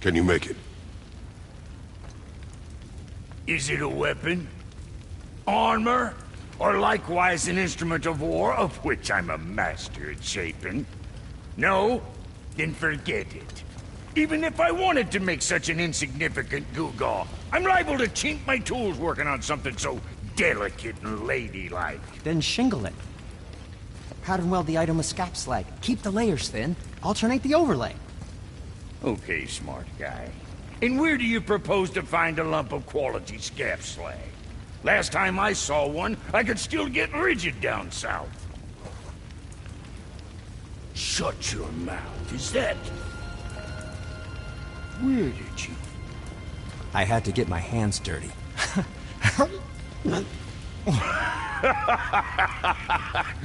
Can you make it? Is it a weapon? Armor? Or likewise an instrument of war, of which I'm a master at shaping? No? Then forget it. Even if I wanted to make such an insignificant gewgaw, I'm liable to chink my tools working on something so delicate and ladylike. Then shingle it. Pattern weld the item with scap slag. Keep the layers thin. Alternate the overlay. Okay, smart guy. And where do you propose to find a lump of quality scap slag? Last time I saw one, I could still get rigid down south. Shut your mouth, is that... Where did you... I had to get my hands dirty.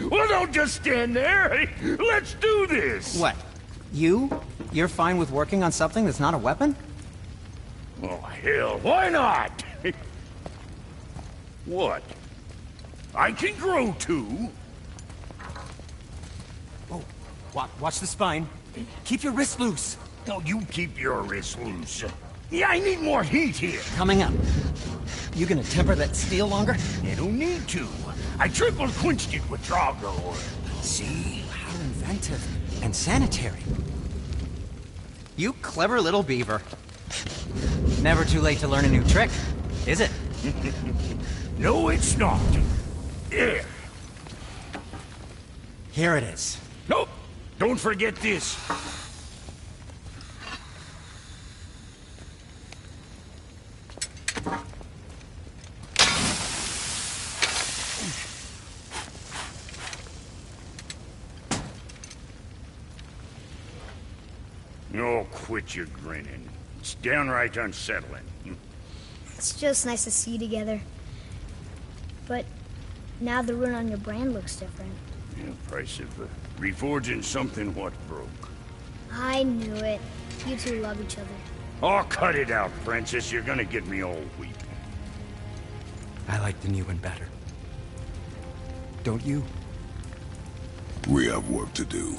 Well, don't just stand there. Let's do this. What? You're fine with working on something that's not a weapon? Oh, hell, why not? What? I can grow too. Oh, watch the spine. Keep your wrist loose. No, you keep your wrist loose. Yeah, I need more heat here. Coming up. You gonna temper that steel longer? You don't need to. I triple quenched it with Drago. See? How inventive. And sanitary. You clever little beaver. Never too late to learn a new trick, is it? No, it's not. There. Here it is. Nope. Don't forget this. Oh, quit your grinning. It's downright unsettling. It's just nice to see you together. But now the rune on your brand looks different. Yeah, price of reforging something what broke. I knew it. You two love each other. Oh, cut it out, Princess. You're gonna get me all weepy. I like the new one better. Don't you? We have work to do.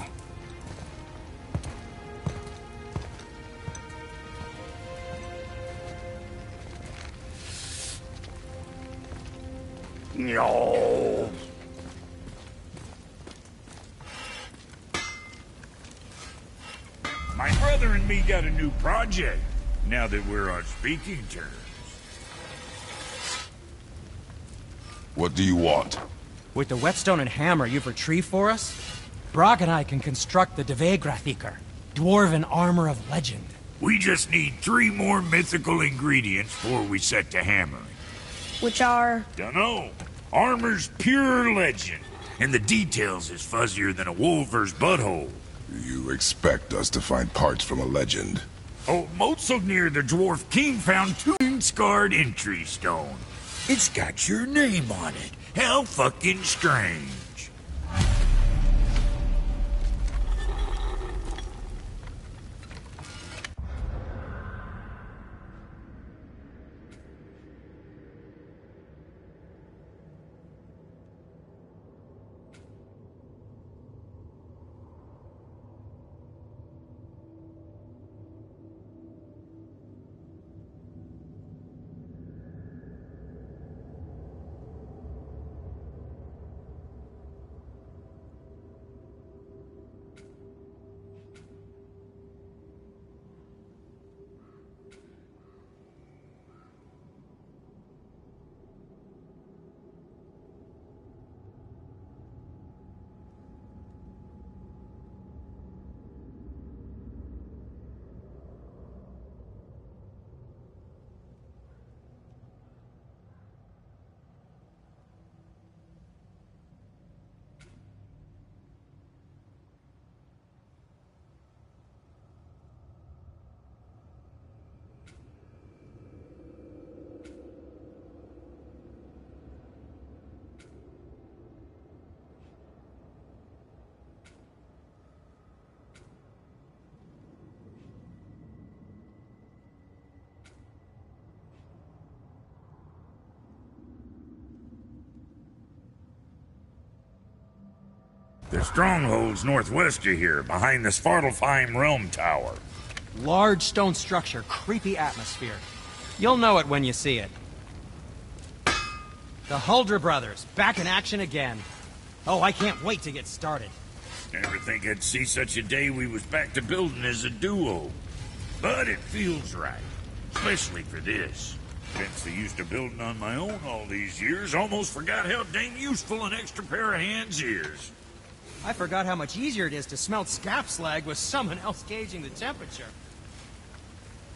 No. My brother and me got a new project, now that we're on speaking terms. What do you want? With the whetstone and hammer you've retrieved for us, Brok and I can construct the Dvegrathikar, dwarven armor of legend. We just need 3 more mythical ingredients before we set to hammering. Which are... Dunno. Armor's pure legend, and the details is fuzzier than a wolver's butthole. You expect us to find parts from a legend? Oh, Motsognir the Dwarf King found 2 scarred entry stone. It's got your name on it. How fucking strange. The stronghold's northwest of here, behind the Svartalfheim Realm Tower. Large stone structure, creepy atmosphere. You'll know it when you see it. The Huldra brothers, back in action again. Oh, I can't wait to get started. Never think I'd see such a day we was back to building as a duo. But it feels right, especially for this. Since I used to building on my own all these years, almost forgot how dang useful an extra pair of hands is. I forgot how much easier it is to smelt scap slag with someone else gauging the temperature.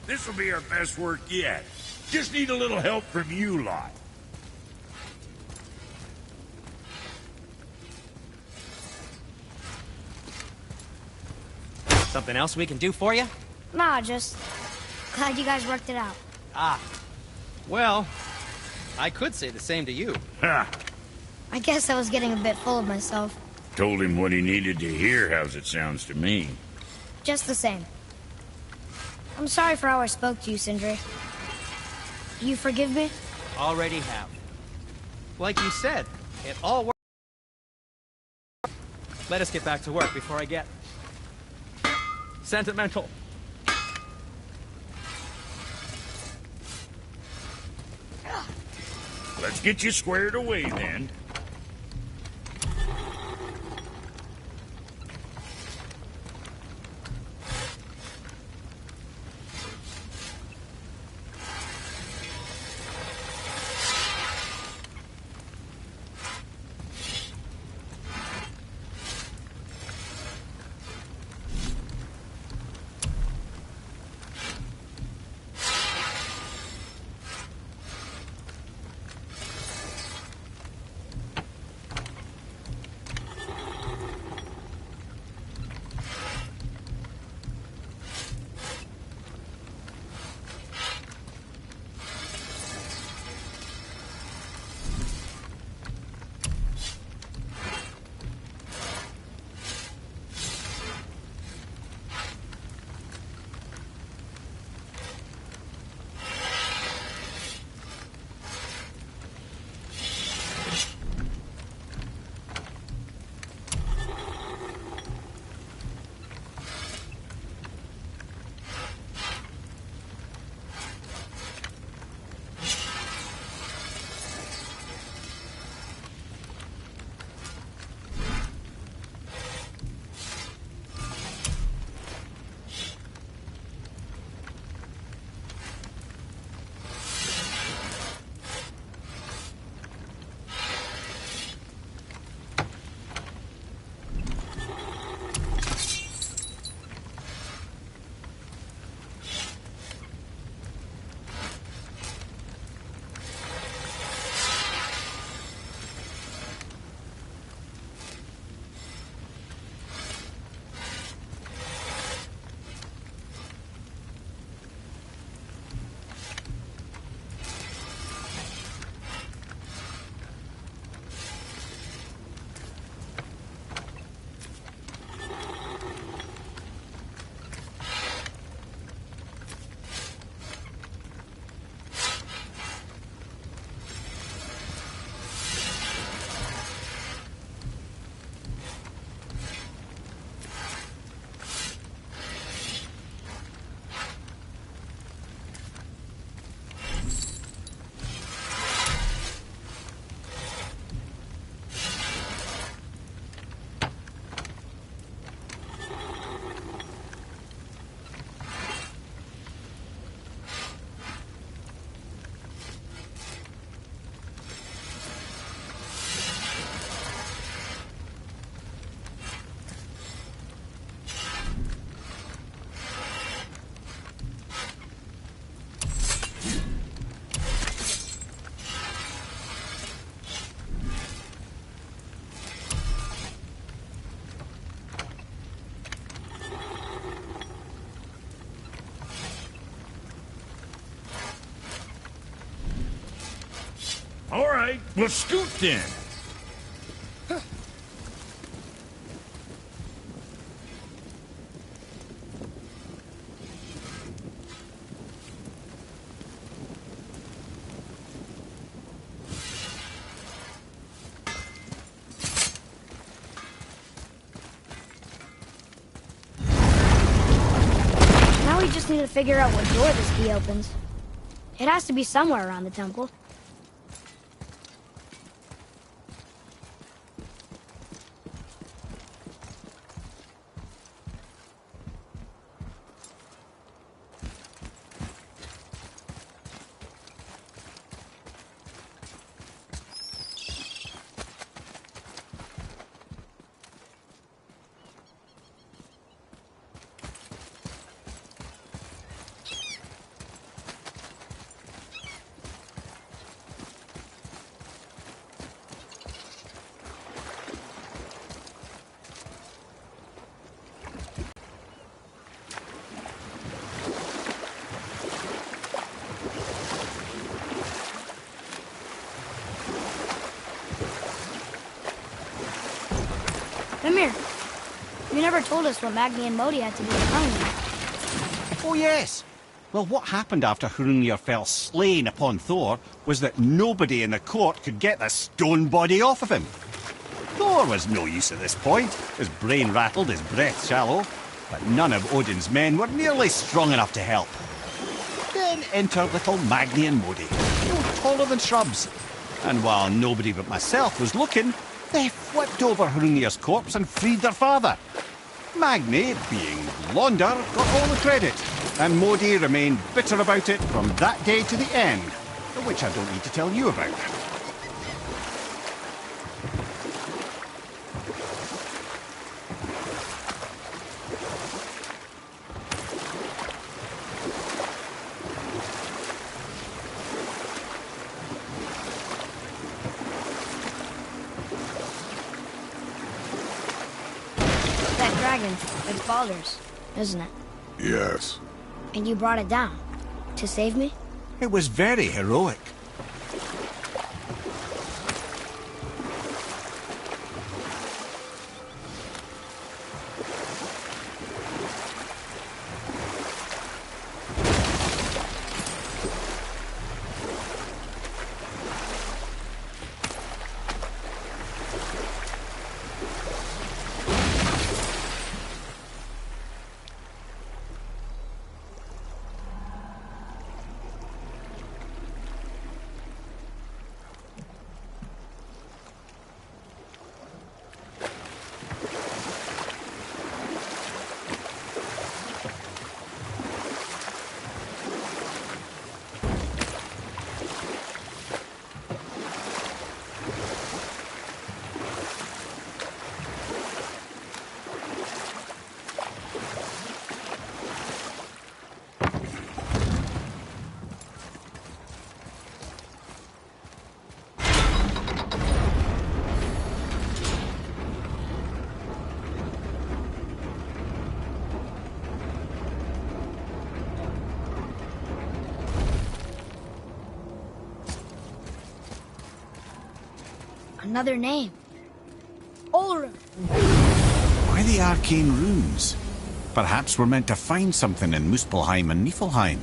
This'll be our best work yet. Just need a little help from you lot. Something else we can do for you? Nah, just glad you guys worked it out. Ah. Well, I could say the same to you. Ha! I guess I was getting a bit full of myself. Told him what he needed to hear, how's it sounds to me. Just the same. I'm sorry for how I spoke to you, Sindri. You forgive me? Already have. Like you said, it all worked. Let us get back to work before I get sentimental. Let's get you squared away, then. All right, well, scoot then. Now we need to figure out what door this key opens. It has to be somewhere around the temple. Mimir, you never told us what Magni and Modi had to do with Hrungnir. Oh, yes. Well, what happened after Hrungnir fell slain upon Thor was that nobody in the court could get the stone body off of him. Thor was no use at this point. His brain rattled, his breath shallow, but none of Odin's men were nearly strong enough to help. Then entered little Magni and Modi, no taller than shrubs. And while nobody but myself was looking, they flipped over Hrungnir's corpse and freed their father. Magni, being Blonder, got all the credit, and Modi remained bitter about it from that day to the end, which I don't need to tell you about. That dragon, it's Baldur's, isn't it? Yes. And you brought it down to save me? It was very heroic. Another name. Ulrich. Why the arcane runes? Perhaps we're meant to find something in Muspelheim and Niflheim.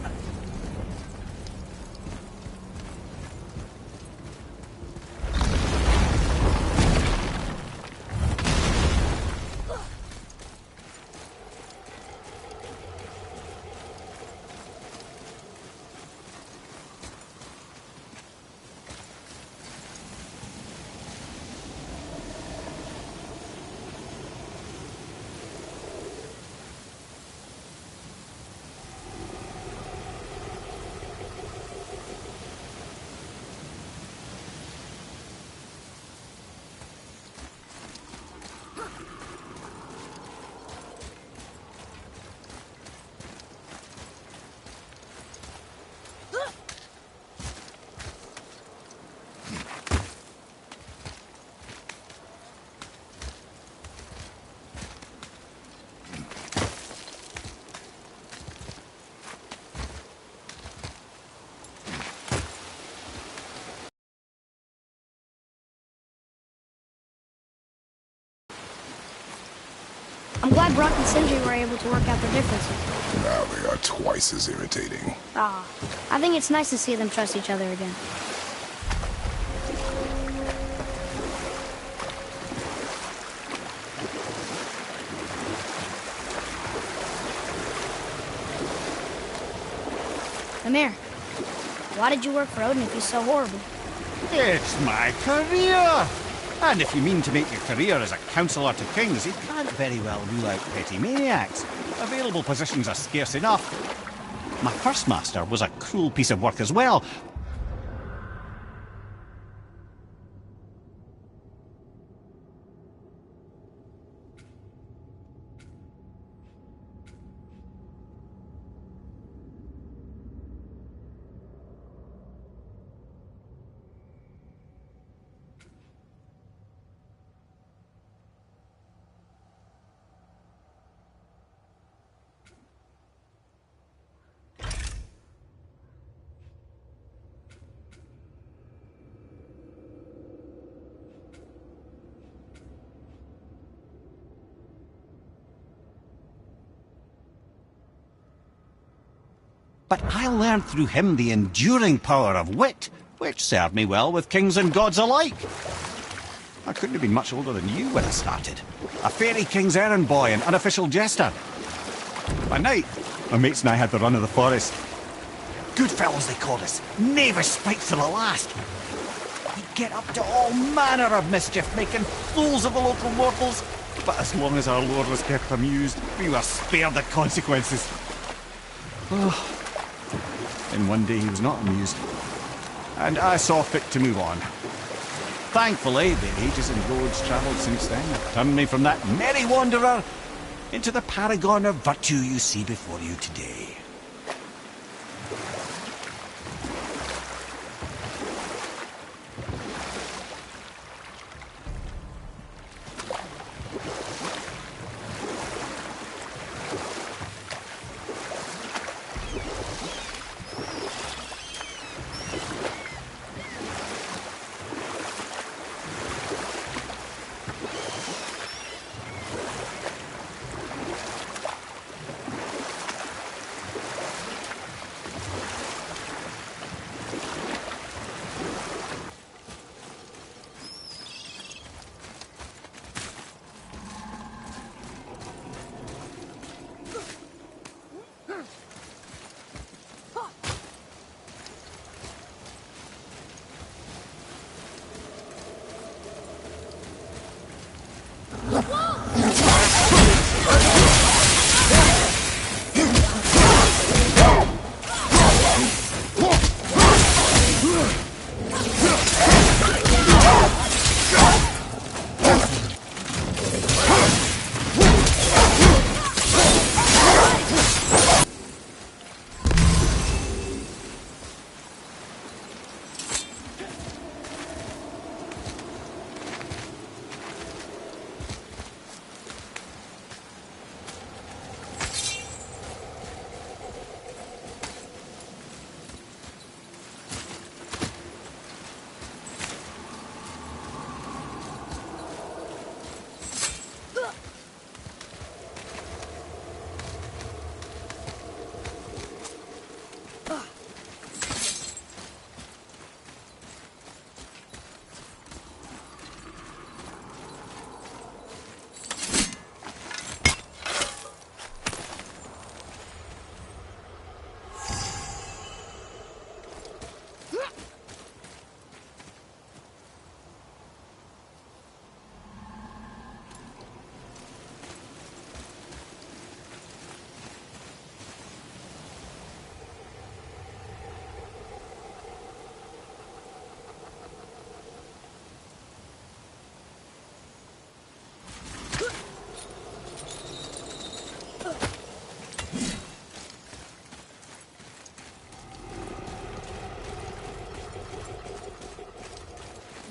I'm glad Brock and Sindri were able to work out the differences. Now they are twice as irritating. I think it's nice to see them trust each other again. Amir, why did you work for Odin if he's so horrible? It's my career! And if you mean to make your career as a counsellor to kings, you can't very well rule out petty maniacs. Available positions are scarce enough. My first master was a cruel piece of work as well. But I learned through him the enduring power of wit, which served me well with kings and gods alike. I couldn't have been much older than you when I started. A fairy king's errand boy and unofficial jester. By night, my mates and I had the run of the forest. Good fellows they called us, knavish spikes to the last. We'd get up to all manner of mischief, making fools of the local mortals. But as long as our lord was kept amused, we were spared the consequences. Oh. Then one day he was not amused, and I saw fit to move on. Thankfully, the ages and roads travelled since then have turned me from that merry wanderer into the paragon of virtue you see before you today.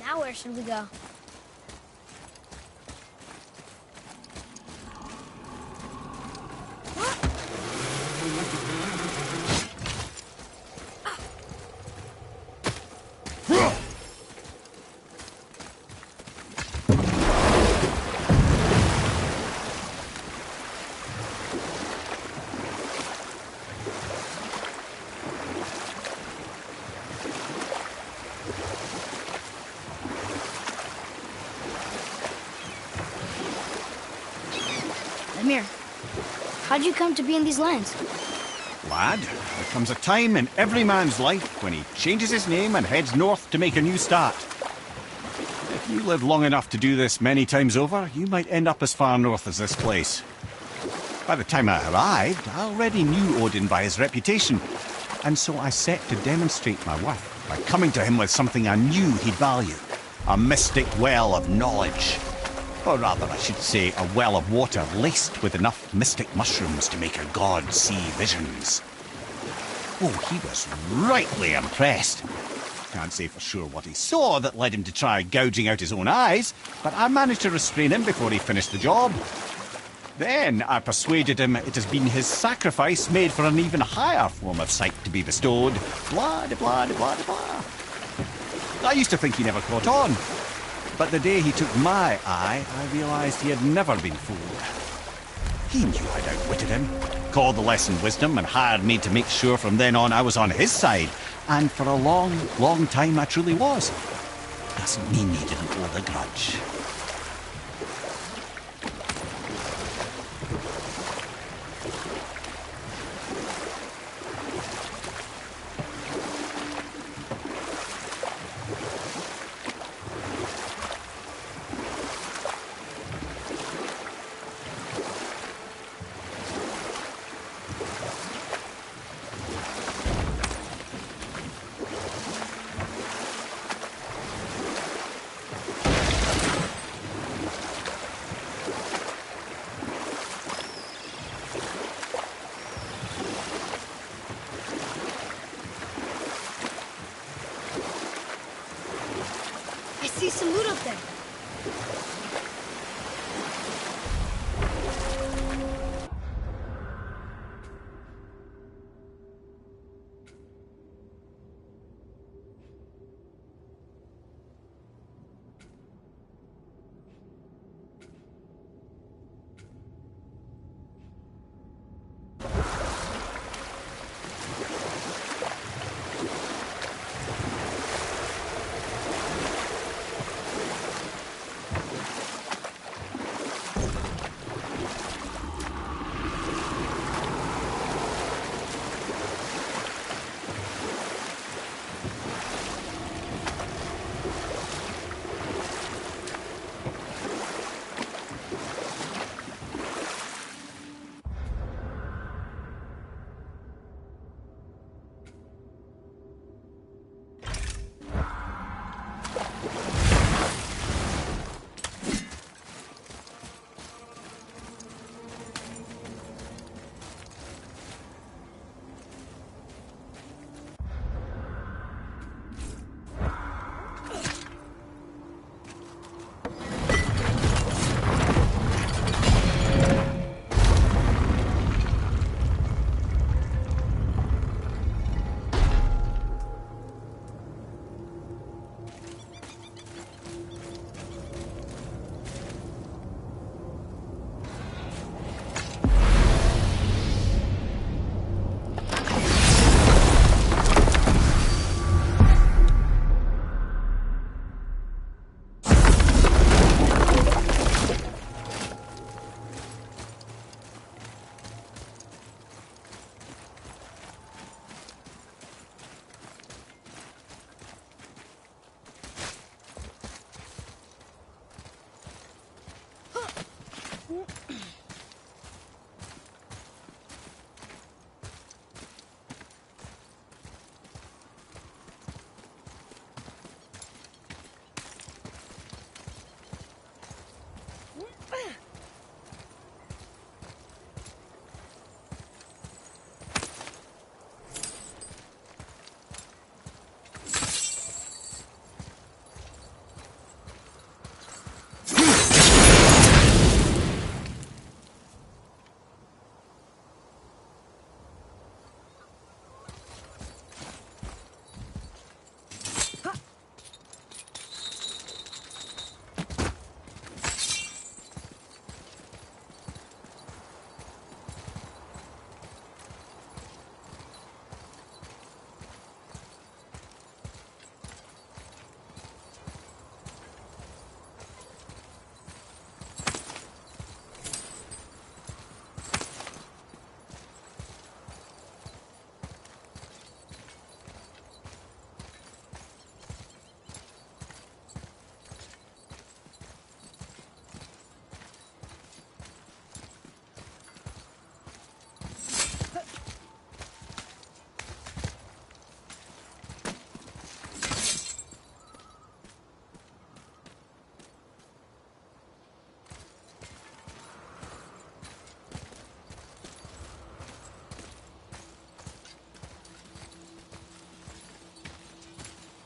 Now where should we go? Amir, how'd you come to be in these lands? lad. There comes a time in every man's life when he changes his name and heads north to make a new start. If you live long enough to do this many times over, you might end up as far north as this place. By the time I arrived, I already knew Odin by his reputation, and so I set to demonstrate my worth by coming to him with something I knew he'd value. A mystic well of knowledge. Or rather, I should say, a well of water laced with enough mystic mushrooms to make a god see visions. Oh, he was rightly impressed. Can't say for sure what he saw that led him to try gouging out his own eyes, but I managed to restrain him before he finished the job. Then I persuaded him it has been his sacrifice made for an even higher form of sight to be bestowed. Blah, de blah, de blah, de blah. I used to think he never caught on, but the day he took my eye, I realised he had never been fooled. He knew I'd outwitted him, called the lesson wisdom, and hired me to make sure from then on I was on his side. And for a long, long time I truly was. Doesn't mean he didn't hold a grudge. I see some loot up there.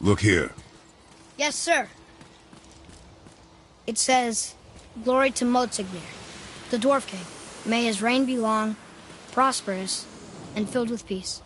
Look here. Yes, sir. It says, "Glory to Motsignir, the Dwarf King. May his reign be long, prosperous, and filled with peace."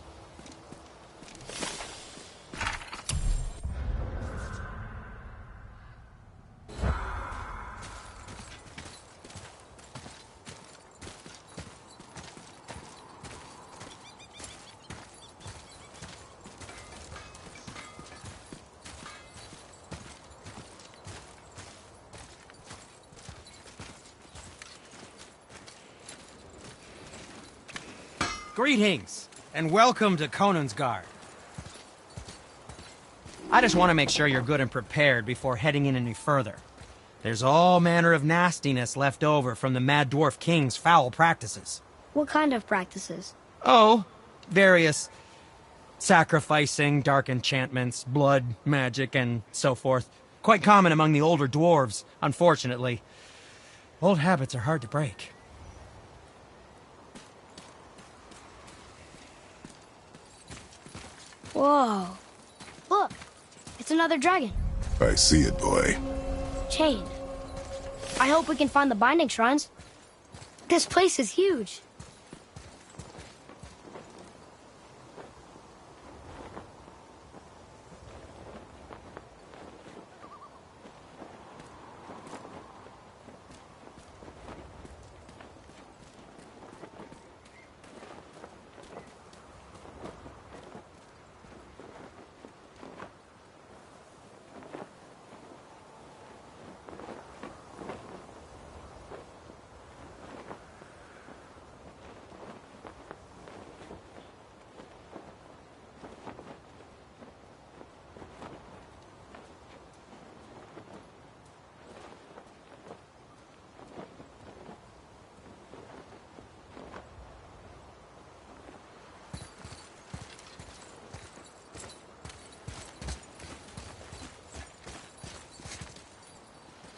Greetings, and welcome to Konungsgard. I just want to make sure you're good and prepared before heading in any further. There's all manner of nastiness left over from the Mad Dwarf King's foul practices. What kind of practices? Oh, various sacrificing, dark enchantments, blood, magic, and so forth. Quite common among the older dwarves, unfortunately. Old habits are hard to break. Whoa. Look, it's another dragon. I see it, boy. Chained. I hope we can find the binding shrines. This place is huge.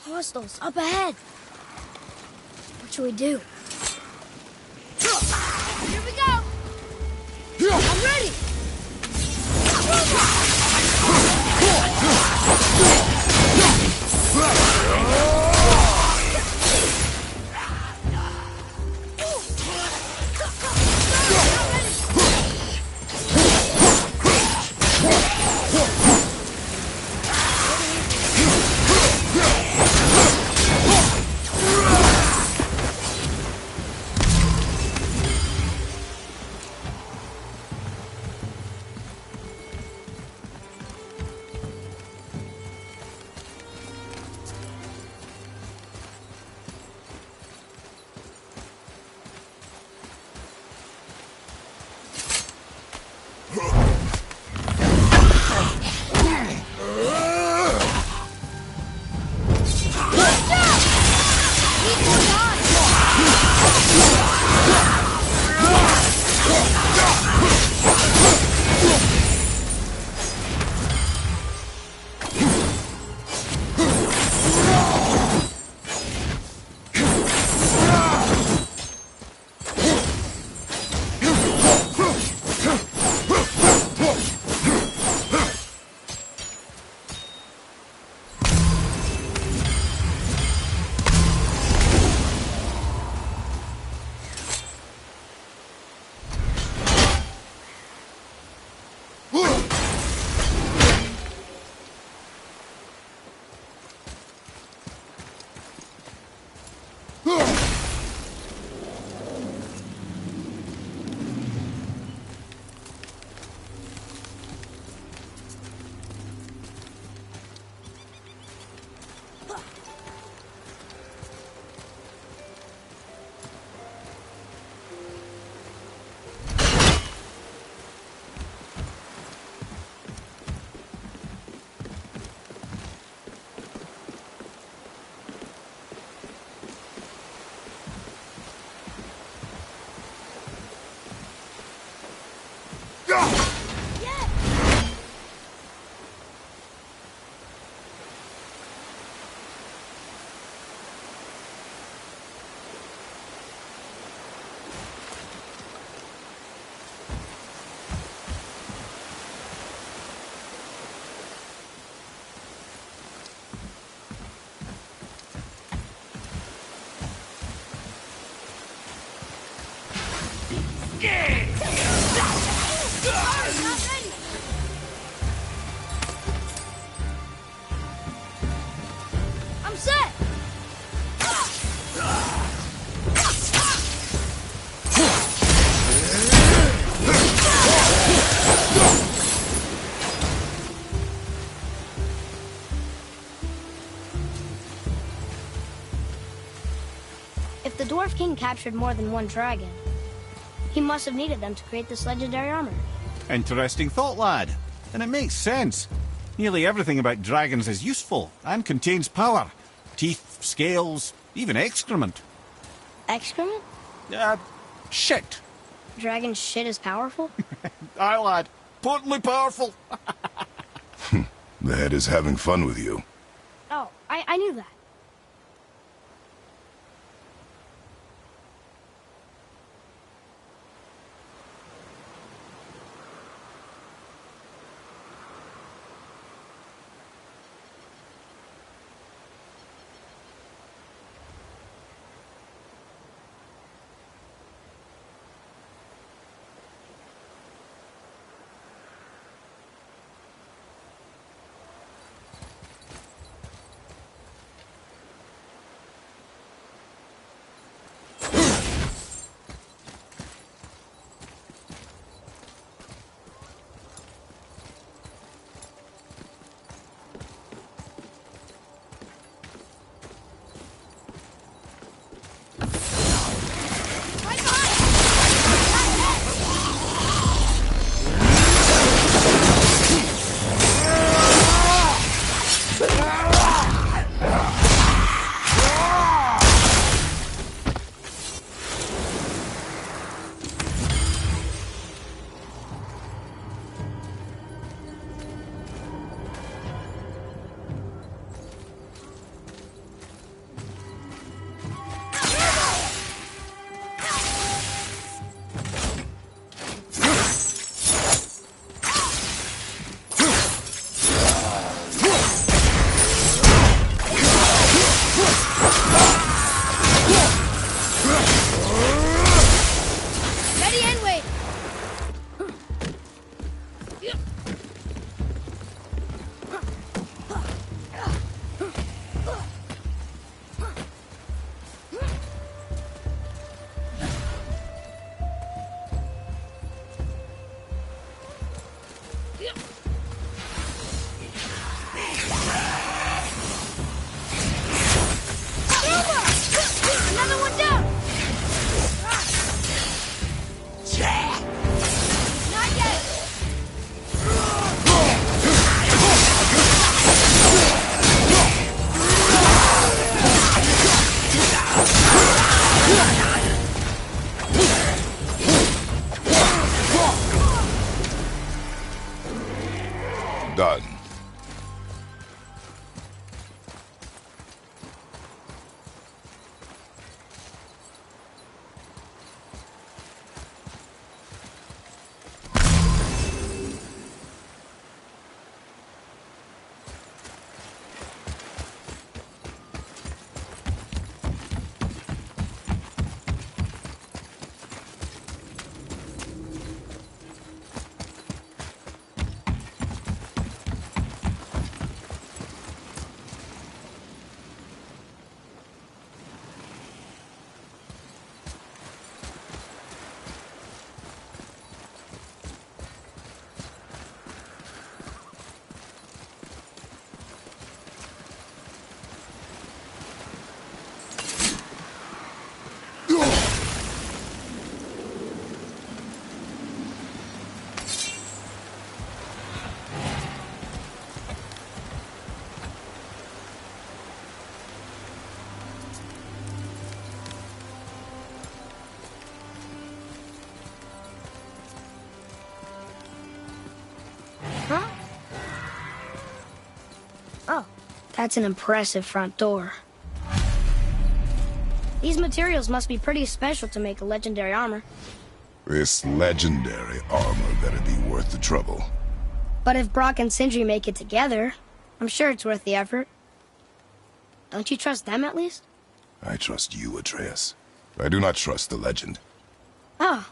Hostiles up ahead. What should we do? Here we go. I'm ready. I'm set! If the Dwarf King captured more than one dragon, he must have needed them to create this legendary armor. Interesting thought, lad. And it makes sense. Nearly everything about dragons is useful and contains power. Teeth, scales, even excrement. Excrement? Shit. Dragon shit is powerful? Aye, lad. Potently powerful. The head is having fun with you. Oh, I knew that. Ready and wait. Another one down. Not yet. Done. Huh? Oh, that's an impressive front door. These materials must be pretty special to make a legendary armor. This legendary armor better be worth the trouble. But if Brock and Sindri make it together, I'm sure it's worth the effort. Don't you trust them at least? I trust you, Atreus. I do not trust the legend. Oh,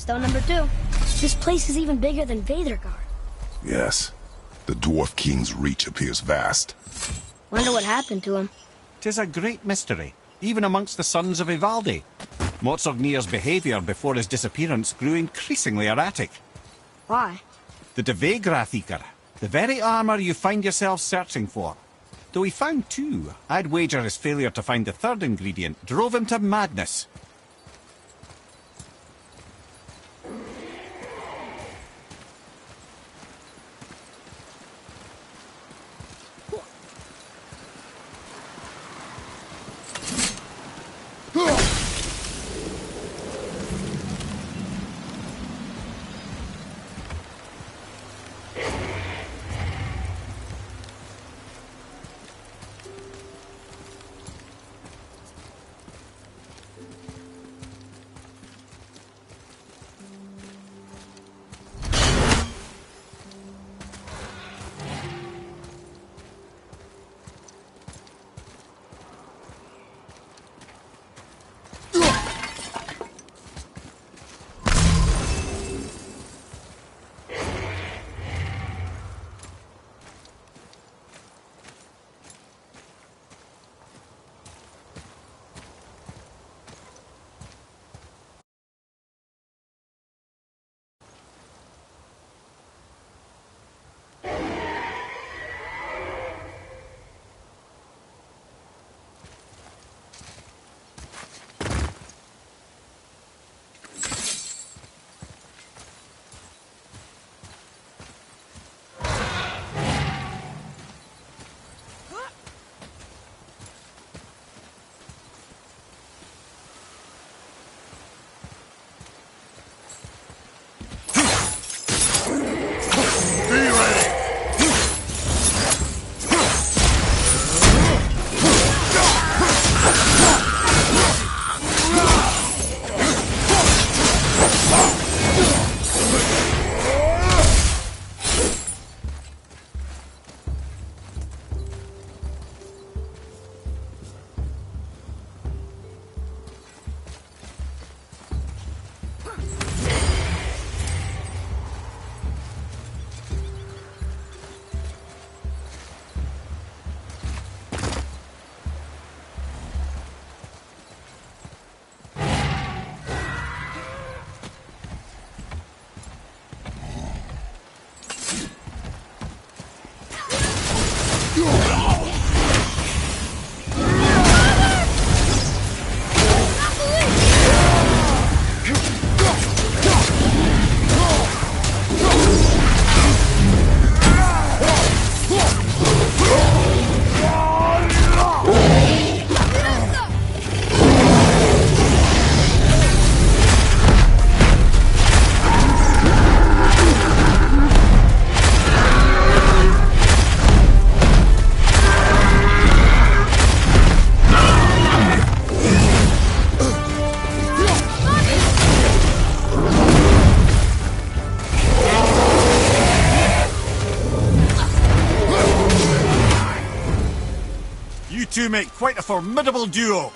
Stone number 2. This place is even bigger than Vadergard. Yes. The Dwarf King's reach appears vast. Wonder what happened to him. 'Tis a great mystery, even amongst the sons of Ivaldi. Motsognir's behaviour before his disappearance grew increasingly erratic. Why? The Devegrathikar, the very armour you find yourself searching for. Though he found 2, I'd wager his failure to find the 3rd ingredient drove him to madness. You two make quite a formidable duo.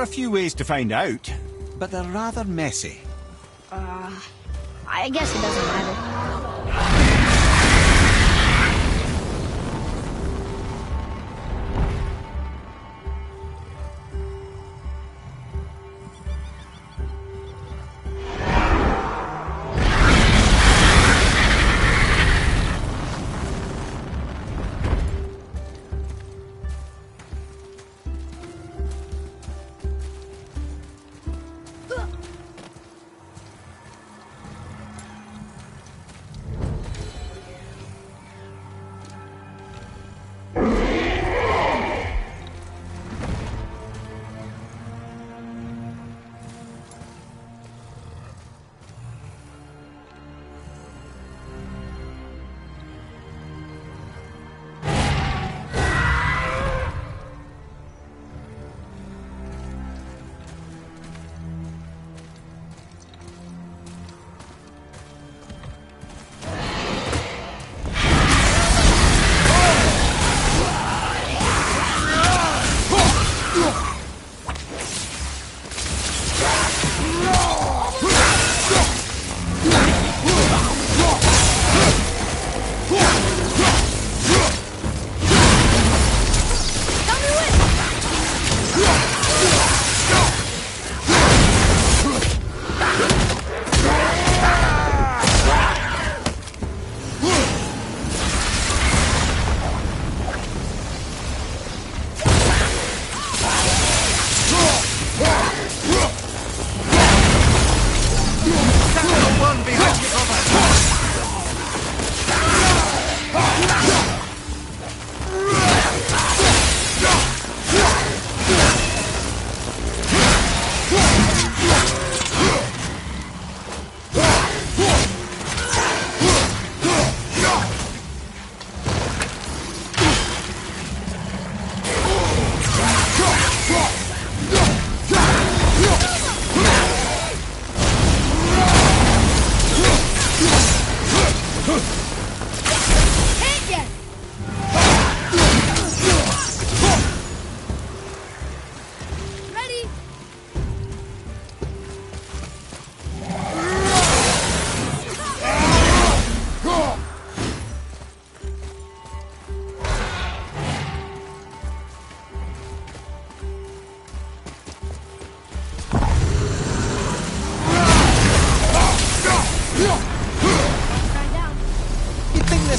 a few ways to find out, but they're rather messy. I guess it doesn't matter.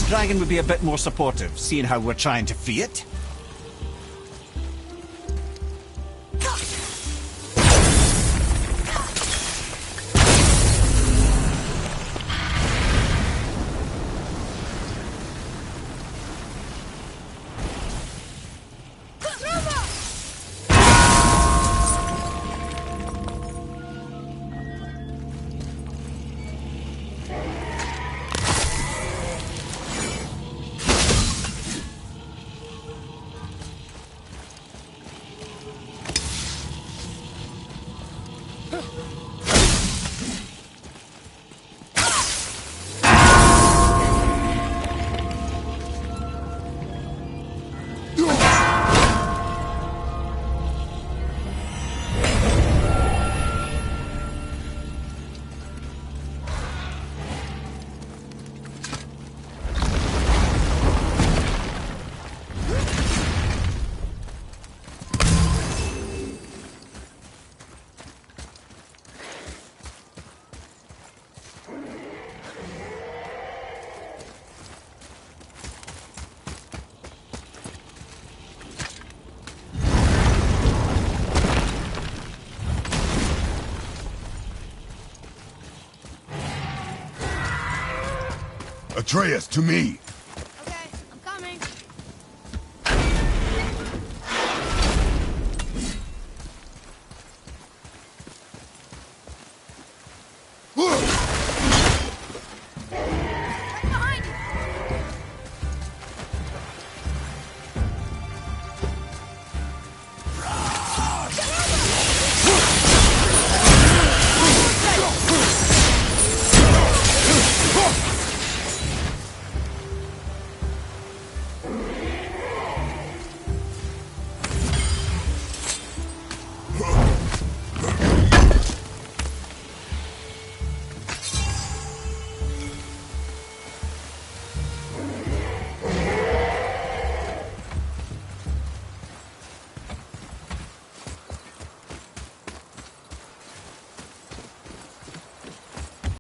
Dragon would be a bit more supportive, seeing how we're trying to free it. Atreus, to me!